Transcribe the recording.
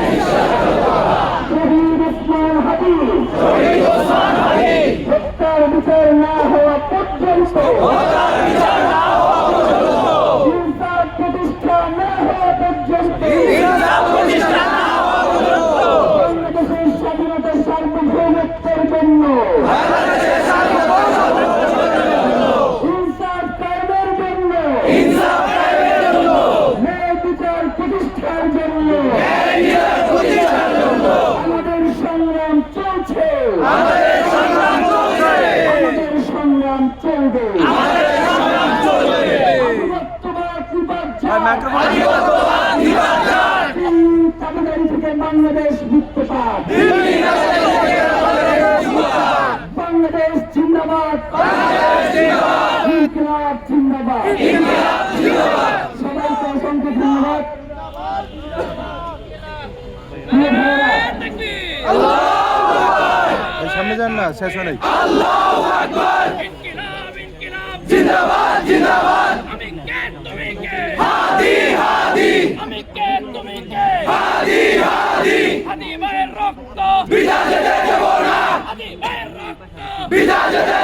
নিঃস্বার্থতা শহীদ ওসমান হাদি হত্যার বিচার না হওয়া পর্যন্ত ইনসাফ প্রতিষ্ঠা না হওয়া পর্যন্ত বাংলাদেশের স্বাধীনতা সার্বভৌমত্বের জন্য ইনসাফ কায়েমের জন্য ন্যায় বিচার প্রতিষ্ঠার জন্য আমাদের সংগ্রাম চলছে, আমাদের সংগ্রাম চলবে। তাবেদারি থেকে বাংলাদেশ মুক্ত পাক, বাংলাদেশ জিন্দাবাদ, ইনকিলাব জিন্দাবাদ। সবাইকে অসংখ্য ধন্যবাদ। সামনে যান না, শেষ হয় নাই। জিন্দাবাদ জিন্দাবাদ আমি কে তুমি কে হাদি হাদি আমি কে তুমি কে হাদি হাদি হাদি ভাইয়ের রক্ত বিনা যেতে দেব না হাদি ভাইয়ের রক্ত বিনা যেতে